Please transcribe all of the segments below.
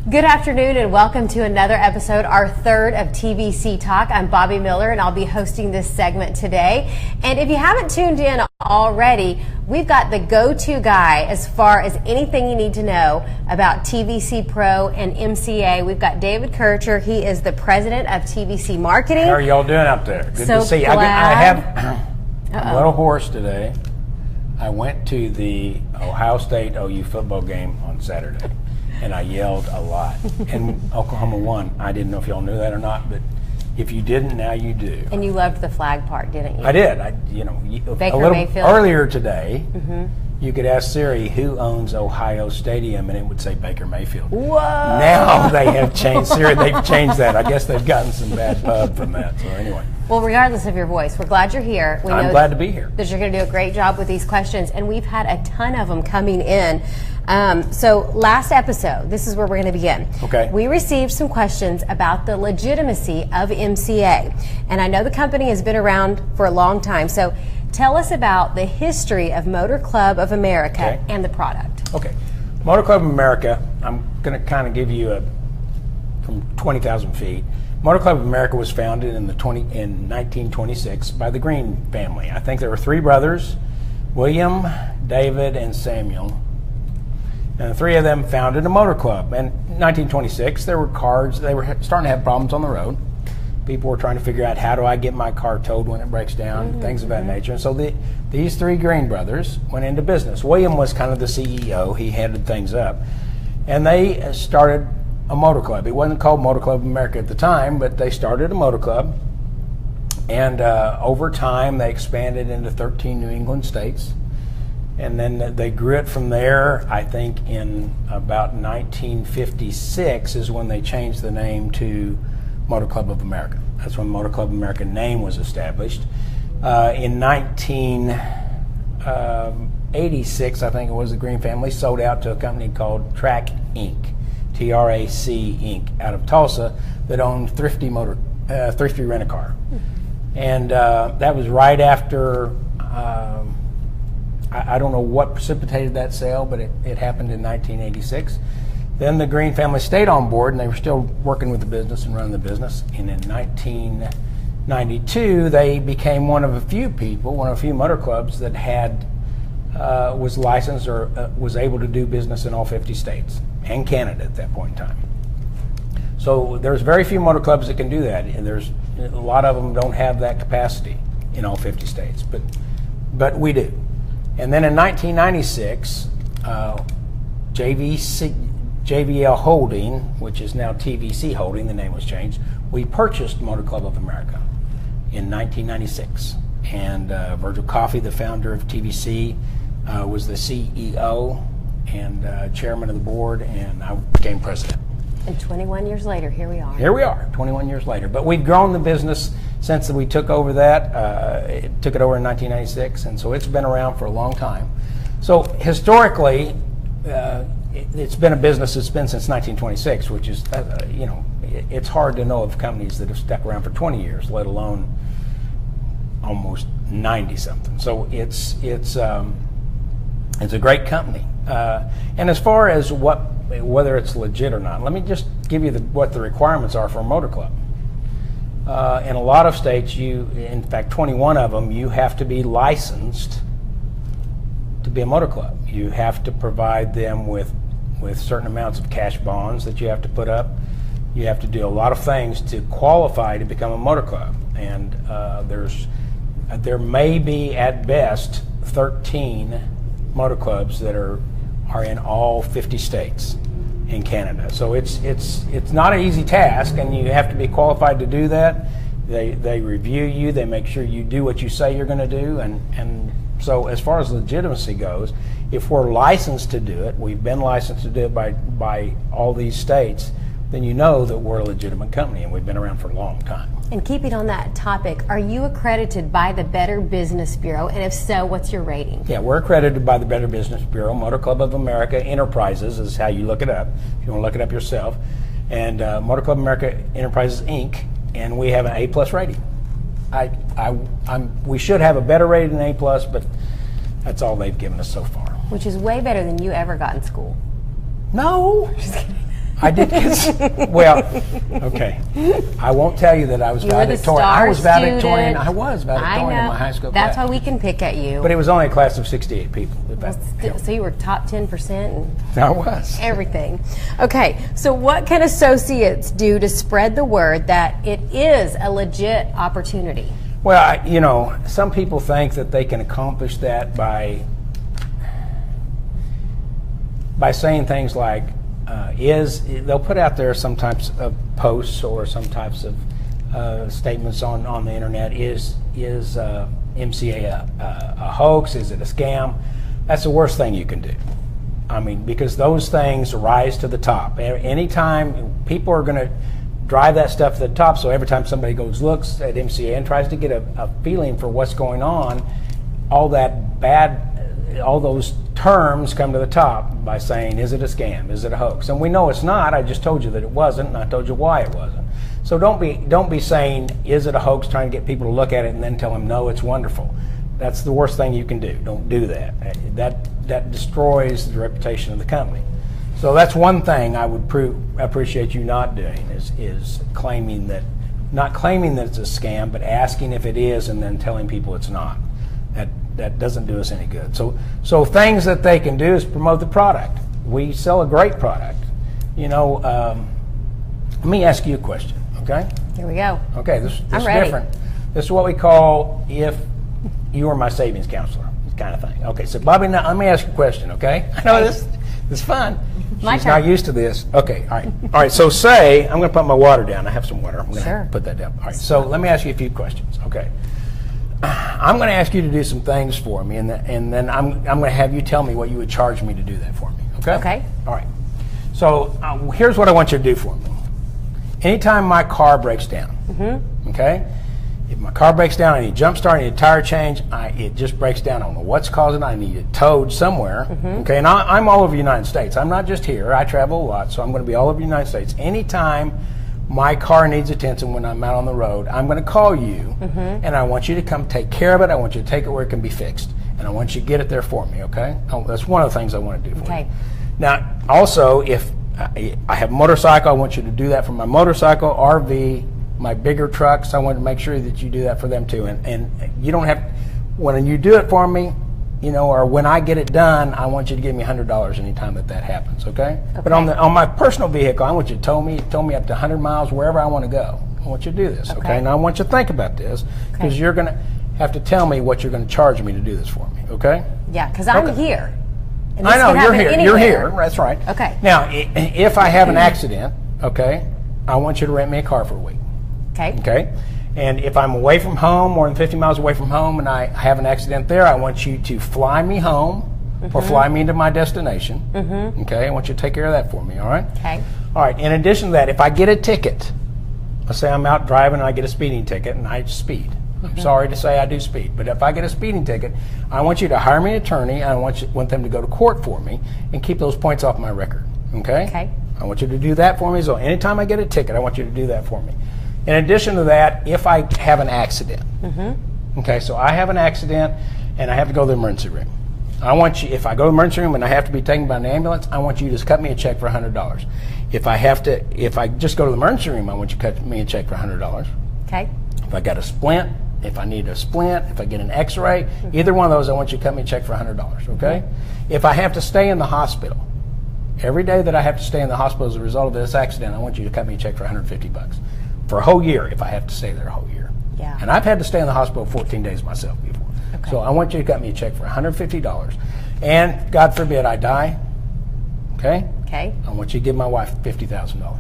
Good afternoon and welcome to another episode, our third of TVC Talk. I'm Bobby Miller and I'll be hosting this segment today. And if you haven't tuned in already, we've got the go-to guy as far as anything you need to know about TVC Pro and MCA. We've got David Kircher. He is the president of TVC Marketing. How are y'all doing out there? Good so to see you. I'm a little hoarse today. I went to the Ohio State OU football game on Saturday. And I yelled a lot. And Oklahoma won. I didn't know if y'all knew that or not, but if you didn't, now you do. And you loved the flag part, didn't you? I did. Baker Mayfield. Earlier today, you could ask Siri who owns Ohio Stadium, and it would say Baker Mayfield. Whoa! Now they have changed Siri. They've changed that. I guess they've gotten some bad pub from that. So anyway. Well, regardless of your voice, we're glad you're here. I'm glad to be here. That you're going to do a great job with these questions, and we've had a ton of them coming in. So last episode, this is where we're going to begin. Okay. We received some questions about the legitimacy of MCA, and I know the company has been around for a long time. So tell us about the history of Motor Club of America and the product. Okay. Motor Club of America, I'm going to kind of give you from 20,000 feet. Motor Club of America was founded in 1926 by the Green family. I think there were three brothers, William, David, and Samuel. And the three of them founded a motor club. And in 1926, there were cars, they were starting to have problems on the road. People were trying to figure out, how do I get my car towed when it breaks down, things of that nature. And so these three Green brothers went into business. William was kind of the CEO. He headed things up. And they started a motor club. It wasn't called Motor Club of America at the time, but they started a motor club. And over time, they expanded into 13 New England states. And then they grew it from there. I think in about 1956 is when they changed the name to Motor Club of America. That's when Motor Club of America name was established. In 1986, I think it was, the Green family sold out to a company called Track Inc., TRAC Inc., out of Tulsa, that owned Thrifty Rent-A-Car. And that was right after, I don't know what precipitated that sale, but it happened in 1986. Then the Green family stayed on board, and they were still working with the business and running the business. And in 1992, they became one of a few motor clubs that was licensed or was able to do business in all 50 states and Canada at that point in time. So there's very few motor clubs that can do that, and there's a lot of them don't have that capacity in all 50 states, but we do. And then in 1996, JVL Holding, which is now TVC Holding, the name was changed, we purchased Motor Club of America in 1996. And Virgil Coffey, the founder of TVC, was the CEO and chairman of the board, and I became president. And 21 years later, here we are. Here we are, 21 years later. But we've grown the business since we took over that. Took it over in 1996, and so it's been around for a long time. So historically, it's been a business that's been since 1926, which is, it's hard to know of companies that have stuck around for 20 years, let alone almost 90-something. So it's a great company. And as far as whether it's legit or not, let me just give you what the requirements are for a motor club. In a lot of states, in fact 21 of them, you have to be licensed to be a motor club. You have to provide them with certain amounts of cash bonds that you have to put up. You have to do a lot of things to qualify to become a motor club. And there may be at best 13 motor clubs that are in all 50 states in Canada. So it's not an easy task, and you have to be qualified to do that. They review you, they make sure you do what you say you're going to do, and so as far as legitimacy goes, if we're licensed to do it, we've been licensed to do it by all these states, then you know that we're a legitimate company and we've been around for a long time. And keeping on that topic, are you accredited by the Better Business Bureau? And if so, what's your rating? Yeah, we're accredited by the Better Business Bureau. Motor Club of America Enterprises is how you look it up, if you want to look it up yourself. And Motor Club of America Enterprises, Inc., and we have an A+ rating. We should have a better rating than A+, but that's all they've given us so far. Which is way better than you ever got in school. No. Just kidding. I did get, well, okay. I won't tell you that I was You were the valedictorian. I was star valedictorian. student. I was valedictorian in my high school That's class. why we can pick at you. But it was only a class of 68 people. If that helps. So you were top 10% and I was. everything. Okay, so what can associates do to spread the word that it is a legit opportunity? Well, you know, some people think that they can accomplish that by saying things like, they'll put out there some types of posts or some types of statements on the internet. Is MCA a hoax? Is it a scam? That's the worst thing you can do. I mean, because those things rise to the top. Anytime people are going to drive that stuff to the top, so every time somebody looks at MCA and tries to get a feeling for what's going on, all those terms come to the top by saying, is it a scam? Is it a hoax? And we know it's not. I just told you that it wasn't, and I told you why it wasn't. So don't be saying, is it a hoax, trying to get people to look at it and then tell them, no, it's wonderful. That's the worst thing you can do. Don't do that. That destroys the reputation of the company. So that's one thing I would appreciate you not doing is not claiming that it's a scam, but asking if it is and then telling people it's not. That doesn't do us any good. So things that they can do is promote the product. We sell a great product. You know, let me ask you a question, okay? Here we go. Okay, this I'm is ready. different. This is what we call if you were my savings counselor, kind of thing. Okay, so Bobby, now let me ask you a question, okay? I know this is fun. My She's turn. not used to this. Okay, all right. All right, so say, I'm going to put my water down. I have some water. I'm going Sure. to put that down. All right, so let me ask you a few questions, okay? I'm going to ask you to do some things for me, and then I'm going to have you tell me what you would charge me to do that for me, okay? Okay. All right. So here's what I want you to do for me. Anytime my car breaks down, okay? If my car breaks down, I need a jump start, I need a tire change, it just breaks down. I don't know what's causing it. I need it towed somewhere, okay? And I'm all over the United States. I'm not just here. I travel a lot, so I'm going to be all over the United States. Anytime my car needs attention when I'm out on the road, I'm going to call you, and I want you to come take care of it. I want you to take it where it can be fixed, and I want you to get it there for me, okay? That's one of the things I want to do for you. Now, also, if I have a motorcycle, I want you to do that for my motorcycle, RV, my bigger trucks. I want to make sure that you do that for them too. And you don't have, when you do it for me, you know, or when I get it done, I want you to give me $100 anytime that happens, okay? But on my personal vehicle, I want you to tow me up to 100 miles wherever I want to go. I want you to do this, okay? Now I want you to think about this, because you're going to have to tell me what you're going to charge me to do this for me, okay? Yeah, because I'm here. And I this know, can you're happen here. anywhere. You're here, that's right. Okay. Now, if I have an accident, okay, I want you to rent me a car for a week. Okay. Okay? And if I'm away from home, more than 50 miles away from home, and I have an accident there, I want you to fly me home or fly me into my destination. Okay? I want you to take care of that for me, all right? Okay. All right. In addition to that, if I get a ticket, let's say I'm out driving and I get a speeding ticket and I speed. I'm sorry to say I do speed, but if I get a speeding ticket, I want you to hire me an attorney, and I want them to go to court for me and keep those points off my record. Okay? Okay. I want you to do that for me. So anytime I get a ticket, I want you to do that for me. In addition to that, if I have an accident, okay, so I have an accident and I have to go to the emergency room. I want you, if I go to the emergency room and I have to be taken by an ambulance, I want you to just cut me a check for $100. If I just go to the emergency room, I want you to cut me a check for $100. Okay. If I got a splint, if I need a splint, if I get an x-ray, either one of those, I want you to cut me a check for $100, okay? If I have to stay in the hospital, every day that I have to stay in the hospital as a result of this accident, I want you to cut me a check for $150 for a whole year if I have to stay there a whole year. Yeah. And I've had to stay in the hospital 14 days myself before. Okay. So I want you to cut me a check for $150. And God forbid I die, okay? Okay. I want you to give my wife $50,000,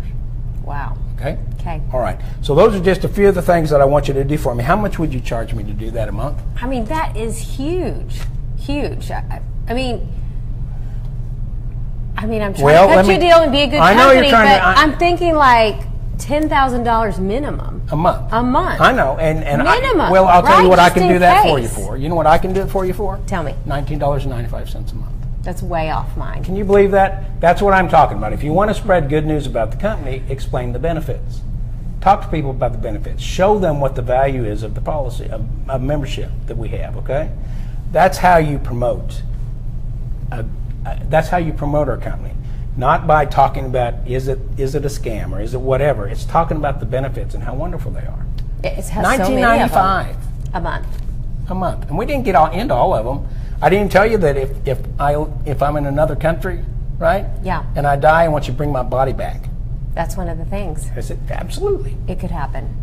Wow. okay? Okay. All right. So those are just a few of the things that I want you to do for me. How much would you charge me to do that a month? I mean, that is huge. Huge. I mean, I'm trying Well, to cut you a deal and be a good I know company, you're trying but to- I'm thinking like $10,000 minimum. A month. A month. I know, and Minimum, well, I'll tell you right? what I Just can in do that for you case. for. You know what I can do it for you for? Tell me. $19.95 a month. That's way off mine. Can you believe that? That's what I'm talking about. If you want to spread good news about the company, explain the benefits. Talk to people about the benefits. Show them what the value is of the policy, of membership that we have, okay? That's how you promote. That's how you promote our company. not by talking about is it a scam or is it whatever. It's talking about the benefits and how wonderful they are. It has so many of them. $19.95 a month. a month, and we didn't get into all of them. I didn't tell you that if I'm in another country, right? Yeah. And I die, I want you to bring my body back. That's one of the things. I said, absolutely. It could happen.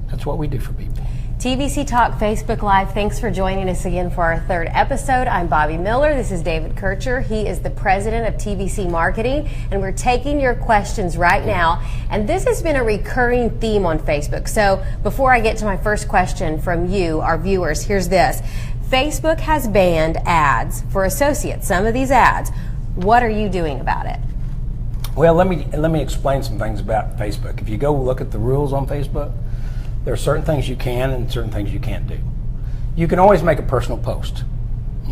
That's what we do for people. TVC Talk Facebook Live, thanks for joining us again for our third episode. I'm Bobby Miller. This is David Kircher. He is the president of TVC Marketing, and we're taking your questions right now. And this has been a recurring theme on Facebook. So before I get to my first question from you, our viewers, here's this. Facebook has banned ads for associates, some of these ads. What are you doing about it? Well, let me explain some things about Facebook. If you go look at the rules on Facebook, there are certain things you can and certain things you can't do. You can always make a personal post,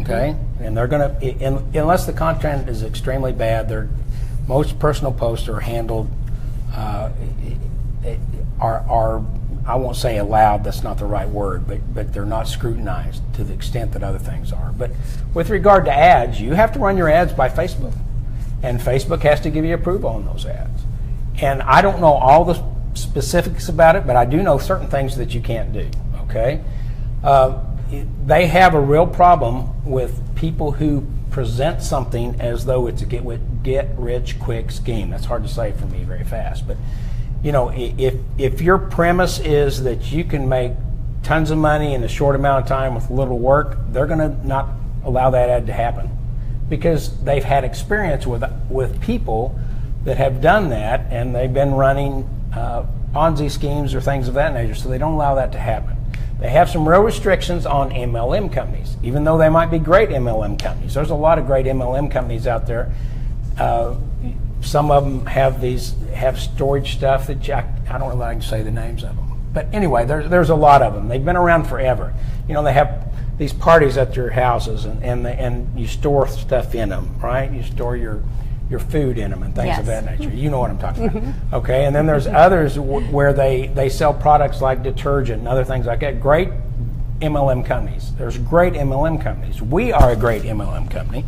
okay? And they're going to, unless the content is extremely bad, most personal posts are handled, are I won't say allowed, that's not the right word, but they're not scrutinized to the extent that other things are. But with regard to ads, you have to run your ads by Facebook. And Facebook has to give you approval on those ads. And I don't know all the specifics about it, but I do know certain things that you can't do, okay? They have a real problem with people who present something as though it's a get-rich-quick scheme. That's hard to say for me very fast. But, you know, if your premise is that you can make tons of money in a short amount of time with little work, they're going to not allow that ad to happen, because they've had experience with people that have done that, and they've been running Ponzi schemes or things of that nature, so they don't allow that to happen. They have some real restrictions on MLM companies, even though they might be great MLM companies. There's a lot of great MLM companies out there. Some of them have storage stuff that I don't know if I can say the names of them. But anyway, there's a lot of them. They've been around forever. You know, they have these parties at your houses, and you store stuff in them, right? You store your food in them and things of that nature. You know what I'm talking about. Okay, and then there's others where they sell products like detergent and other things like that. Great MLM companies. There's great MLM companies. We are a great MLM company,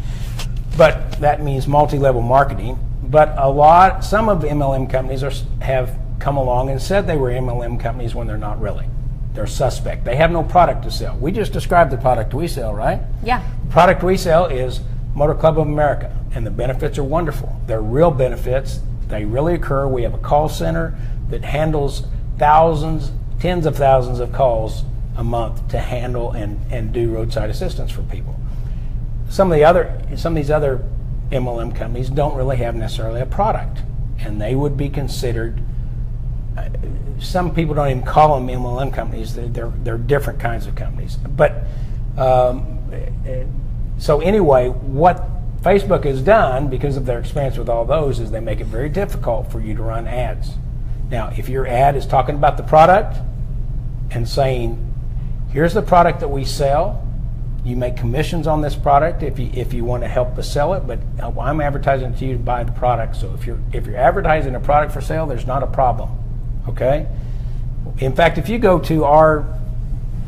but that means multi-level marketing. But some of the MLM companies have come along and said they were MLM companies when they're not really. They're suspect. They have no product to sell. We just described the product we sell, right? Yeah. The product we sell is Motor Club of America, and the benefits are wonderful. They're real benefits. They really occur. We have a call center that handles thousands, tens of thousands of calls a month to handle and do roadside assistance for people. Some of these other MLM companies don't really have necessarily a product, and they would be considered. Some people don't even call them MLM companies. They're different kinds of companies. But so anyway, what Facebook has done, because of their experience with all those, is they make it very difficult for you to run ads. Now, if your ad is talking about the product and saying, here's the product that we sell, you make commissions on this product if you want to help us sell it, but I'm advertising to you to buy the product. So if you're advertising a product for sale, there's not a problem. Okay? In fact, if you go to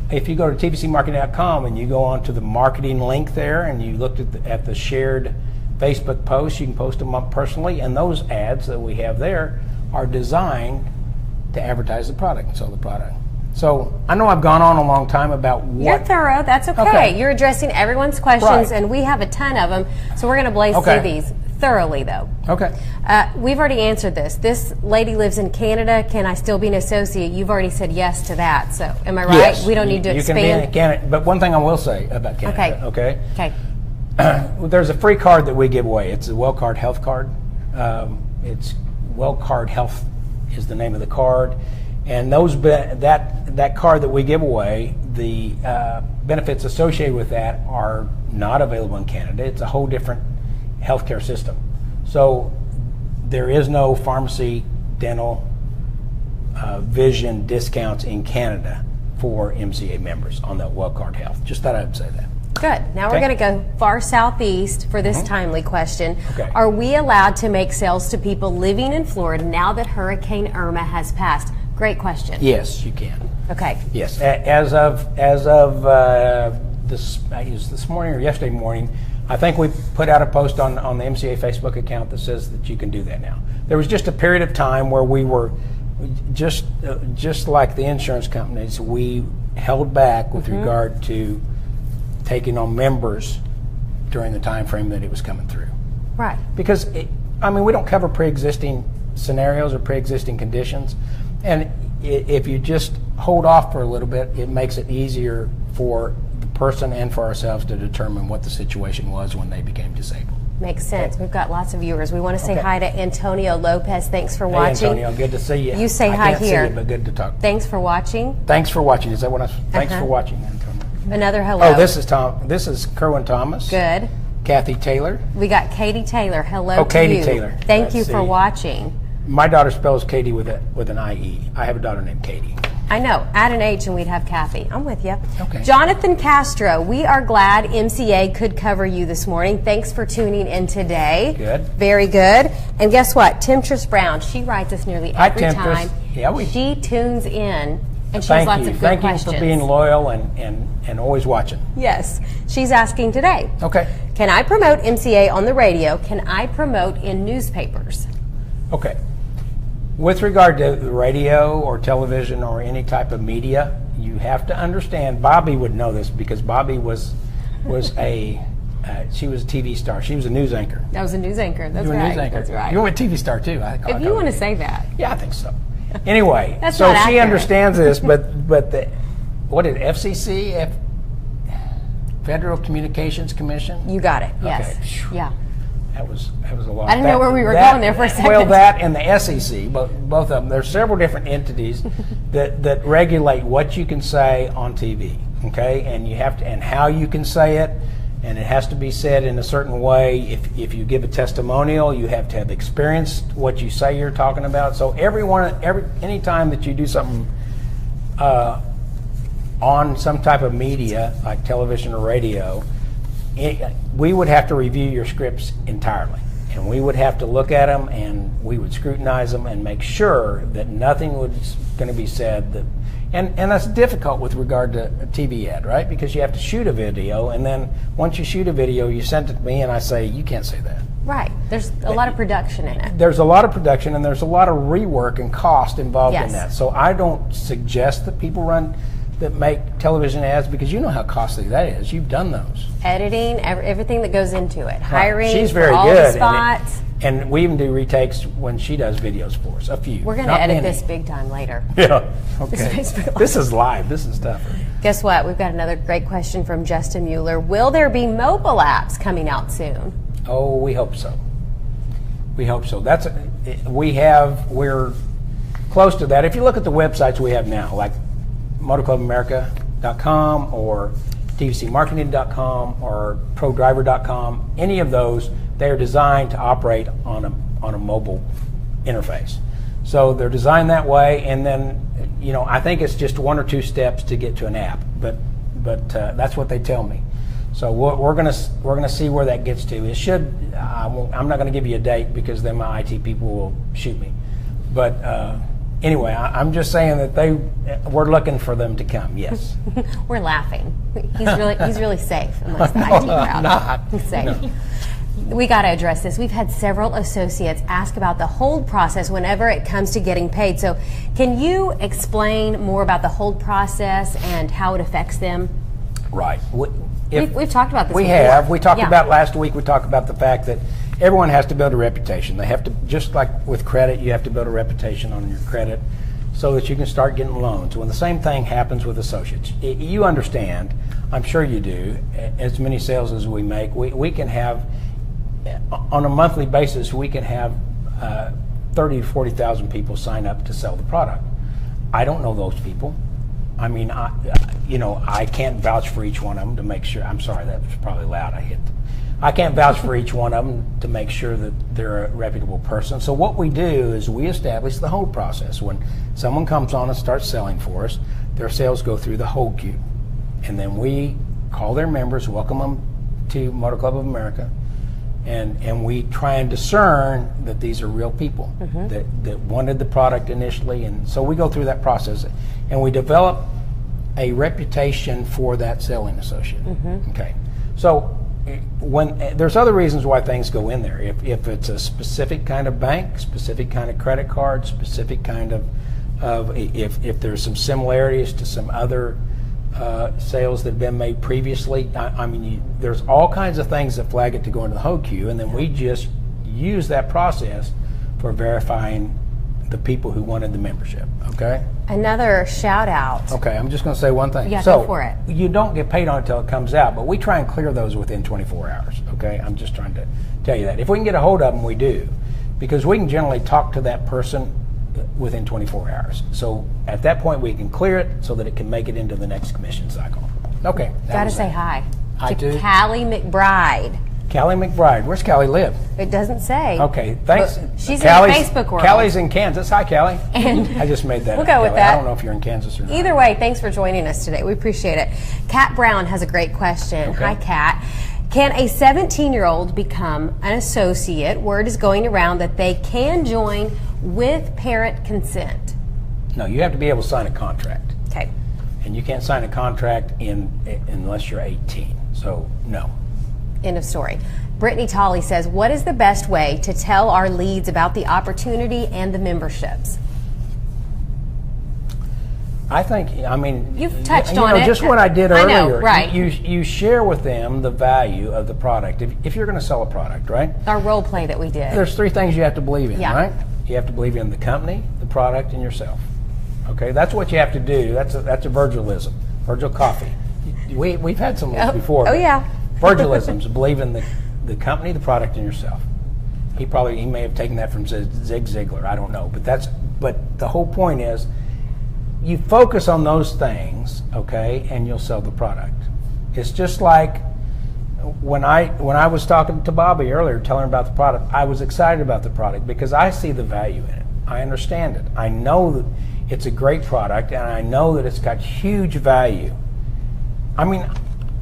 tvcmarketing.com and you go onto the marketing link there and you looked at the shared Facebook posts, you can post them up personally, and those ads that we have there are designed to advertise the product and sell the product. So I know I've gone on a long time about what... You're thorough. That's okay. You're addressing everyone's questions, and we have a ton of them, so we're going to blaze through these thoroughly, though. Okay. We've already answered this. This lady lives in Canada. Can I still be an associate? You've already said yes to that. So am I right? Yes. We don't need to expand. You can be in Canada. But one thing I will say about Canada. Okay. There's a free card that we give away. It's a WellCard Health card. It's WellCard Health is the name of the card. And that card that we give away, the benefits associated with that are not available in Canada. It's a whole different healthcare system. So there is no pharmacy, dental, vision discounts in Canada for MCA members on that WellCard Health. Just thought I'd say that. Good. Now we're going to go far southeast for this timely question. Okay. Are we allowed to make sales to people living in Florida now that Hurricane Irma has passed? Great question. Yes, you can. Okay. Yes. As of this morning or yesterday morning, I think we put out a post on the MCA Facebook account that says that you can do that now. There was just a period of time where we were just like the insurance companies, we held back with regard to taking on members during the time frame that it was coming through. Right. Because, we don't cover pre-existing scenarios or pre-existing conditions. And if you just hold off for a little bit, it makes it easier for the person and for ourselves to determine what the situation was when they became disabled. Makes sense. We've got lots of viewers. We want to say hi to Antonio Lopez. Thanks for watching. Hey, Antonio, good to see you. You say I hi can't here. See you, but good to talk. Thanks for watching. Thanks for watching. Is that what Thanks for watching, Antonio. Another hello. Oh, this is Tom. This is Kerwin Thomas. Good. Kathy Taylor. We got Katie Taylor. Hello to Katie you. Taylor. Thank you for watching. My daughter spells Katie with an IE. I have a daughter named Katie. I know. Add an H and we'd have Kathy. I'm with you. Okay. Jonathan Castro, we are glad MCA could cover you this morning. Thanks for tuning in today. Good. Very good. And guess what? Temptress Brown, she writes us nearly every time. Yeah, she tunes in and she has lots of good Thank questions. you for being loyal and always watching. Yes. She's asking today. Okay. Can I promote MCA on the radio? Can I promote in newspapers? Okay. With regard to the radio or television or any type of media, you have to understand, Bobby would know this because Bobby was she was a TV star. She was a news anchor. I was a news anchor. That's you were right. a news anchor. That's right. You were a TV star too. If you want to say that. Yeah, I think so. Anyway, That's so not she accurate. understands this, but what is FCC? Federal Communications Commission? You got it. Yes. Okay. Yeah. That was a lot. I didn't know where we were going there for a second. Well, that and the SEC, both of them. There's several different entities that regulate what you can say on TV. Okay, and you have to, and how you can say it, and it has to be said in a certain way. If you give a testimonial, you have to have experienced what you say you're talking about. So any time that you do something on some type of media like television or radio, we would have to review your scripts entirely, and we would have to look at them and we would scrutinize them and make sure that nothing was going to be said that, and that's difficult with regard to a TV ad, right? Because you have to shoot a video, and then once you shoot a video, you send it to me and I say, you can't say that. Right. There's a lot of production in it. There's a lot of production and there's a lot of rework and cost involved in that. So I don't suggest that people that make television ads, because you know how costly that is. You've done those. Editing, everything that goes into it. Hiring She's for very all good. the spots. And we even do retakes when she does videos for us. A few. We're going to edit this big time later. Yeah. Okay. This is live. This is tougher. Guess what? We've got another great question from Justin Mueller. Will there be mobile apps coming out soon? Oh, we hope so. We hope so. We're close to that. If you look at the websites we have now, like MotorClubAmerica.com or TVCMarketing.com or ProDriver.com, any of those, they are designed to operate on a mobile interface. So they're designed that way, and then I think it's just one or two steps to get to an app, but that's what they tell me. So we're gonna see where that gets to. It should. I'm not going to give you a date because then my IT people will shoot me. But anyway, I'm just saying that we're looking for them to come. Yes. We're laughing. He's really safe amongst the IT crowd. I'm not. He's safe. No. We got to address this. We've had several associates ask about the hold process whenever it comes to getting paid. So can you explain more about the hold process and how it affects them? Right. We've talked about this We before. have. We talked about last week, we talked about the fact that everyone has to build a reputation. They have to, just like with credit, you have to build a reputation on your credit so that you can start getting loans. When the same thing happens with associates, you understand, I'm sure you do, as many sales as we make, we can have, on a monthly basis, we can have 30 to 40,000 people sign up to sell the product. I don't know those people. I mean, I can't vouch for each one of them to make sure. I'm sorry, that was probably loud. I can't vouch for each one of them to make sure that they're a reputable person. So what we do is we establish the hold process. When someone comes on and starts selling for us, their sales go through the hold queue, and then we call their members, welcome them to Motor Club of America, and we try and discern that these are real people that wanted the product initially, and so we go through that process, and we develop a reputation for that selling associate. Okay, so when there's other reasons why things go in there. If it's a specific kind of bank, specific kind of credit card, specific kind of if there's some similarities to some other sales that have been made previously. I mean, there's all kinds of things that flag it to go into the HOA queue, and then we just use that process for verifying the people who wanted the membership. Okay. Another shout out. Okay, I'm just going to say one thing. Yeah, so go for it. You don't get paid on it until it comes out, but we try and clear those within 24 hours. Okay, I'm just trying to tell you that. If we can get a hold of them, we do, because we can generally talk to that person within 24 hours. So at that point, we can clear it so that it can make it into the next commission cycle. Okay. Got to say hi. Hi to Callie McBride. Callie McBride. Where's Callie live? It doesn't say. Okay, thanks. But she's Callie's, in the Facebook world. Callie's in Kansas. Hi, Callie. And I just made that we'll up, go with Callie. that. I don't know if you're in Kansas or not. Either way, thanks for joining us today. We appreciate it. Kat Brown has a great question. Okay. Hi, Kat. Can a 17-year-old become an associate? Word is going around that they can join with parent consent. No, you have to be able to sign a contract. Okay. And you can't sign a contract unless you're 18. So, no. End of story. Brittany Tolley says, what is the best way to tell our leads about the opportunity and the memberships? I think, I mean, you've touched on it. Just what I did earlier. I know, right. You share with them the value of the product. If you're going to sell a product, right? Our role play that we did. There's three things you have to believe in, yeah. right? You have to believe in the company, the product, and yourself. Okay, that's what you have to do. That's a Virgilism. Virgil Coffee. We've had some of those before. Oh yeah. Virgilisms. Believe in the company, the product, and yourself. He may have taken that from Zig Ziglar. I don't know, but the whole point is, you focus on those things, okay, and you'll sell the product. It's just like when I was talking to Bobby earlier, telling her about the product. I was excited about the product because I see the value in it. I understand it. I know that it's a great product, and I know that it's got huge value. I mean,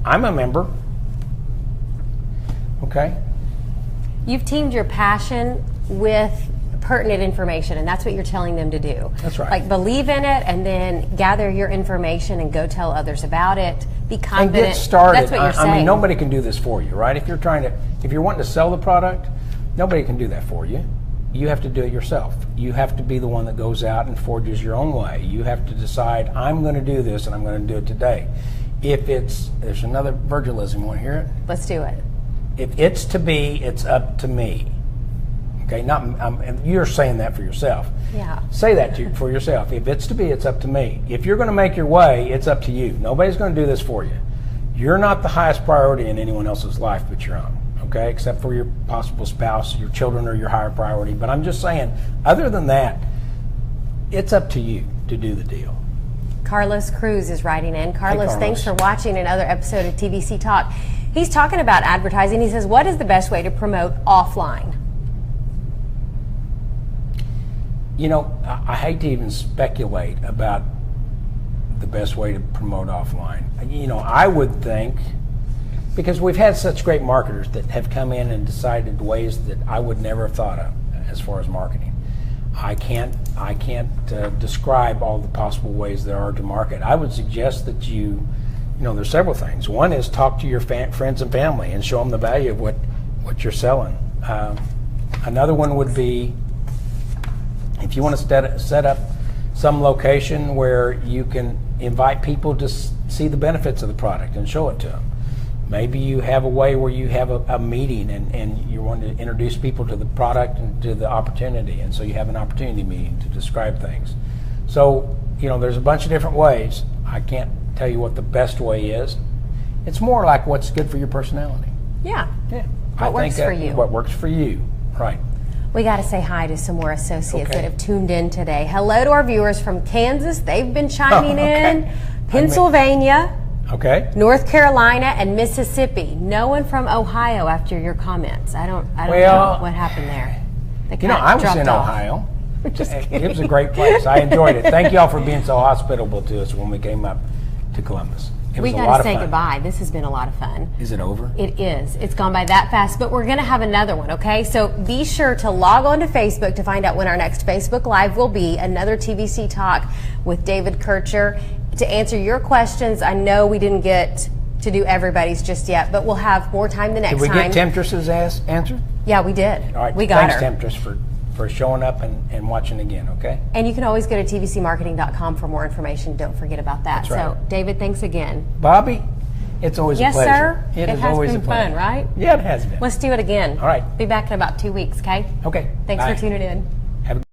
I'm a member. Okay. You've teamed your passion with pertinent information, and that's what you're telling them to do. That's right. Like, believe in it, and then gather your information and go tell others about it. Be confident. And get started. That's what you're saying. I mean, nobody can do this for you, right? If you're wanting to sell the product, nobody can do that for you. You have to do it yourself. You have to be the one that goes out and forges your own way. You have to decide, I'm going to do this, and I'm going to do it today. There's another Virgilism. You want to hear it? Let's do it. If it's to be, it's up to me. Okay, you're saying that for yourself. Yeah. Say that for yourself. If it's to be, it's up to me. If you're going to make your way, it's up to you. Nobody's going to do this for you. You're not the highest priority in anyone else's life but your own. Okay, except for your possible spouse, your children are your higher priority. But I'm just saying, other than that, it's up to you to do the deal. Carlos Cruz is writing in. Carlos, Carlos, thanks for watching another episode of TVC Talk. He's talking about advertising. He says, what is the best way to promote offline? You know, I hate to even speculate about the best way to promote offline. You know, I would think, because we've had such great marketers that have come in and decided ways that I would never have thought of as far as marketing. I can't describe all the possible ways there are to market. I would suggest that you know, there's several things. One is talk to your friends and family and show them the value of what you're selling. Another one would be, if you want to set up some location where you can invite people to see the benefits of the product and show it to them. Maybe you have a way where you have a meeting and you want to introduce people to the product and to the opportunity, and so you have an opportunity meeting to describe things. So, you know, there's a bunch of different ways. I can't tell you what the best way is. It's more like what's good for your personality. Yeah. Yeah. What works for you. What works for you, right. We got to say hi to some more associates Okay. that have tuned in today. Hello to our viewers from Kansas. They've been chiming in. Pennsylvania. Okay. North Carolina and Mississippi. No one from Ohio after your comments. I don't know what happened there. You know, I was in Ohio. It was a great place. I enjoyed it. Thank you all for being so hospitable to us when we came up to Columbus. It was a lot of fun. We got to say goodbye. This has been a lot of fun. Is it over? It is. It's gone by that fast, but we're going to have another one, okay? So be sure to log on to Facebook to find out when our next Facebook Live will be. Another TVC Talk with David Kircher to answer your questions. I know we didn't get to do everybody's just yet, but we'll have more time the next Did we time. get Temptress's answer? Yeah, we did. All right. We got Thanks, her. Temptress, for showing up and watching again, okay? And you can always go to tvcmarketing.com for more information. Don't forget about that. That's right. So, David, thanks again. Bobby, it's always Yes, a pleasure. sir. It is has always been a pleasure. fun, right? Yeah, it has been. Let's do it again. All right. Be back in about 2 weeks, okay? Okay. Thanks Bye. for tuning in.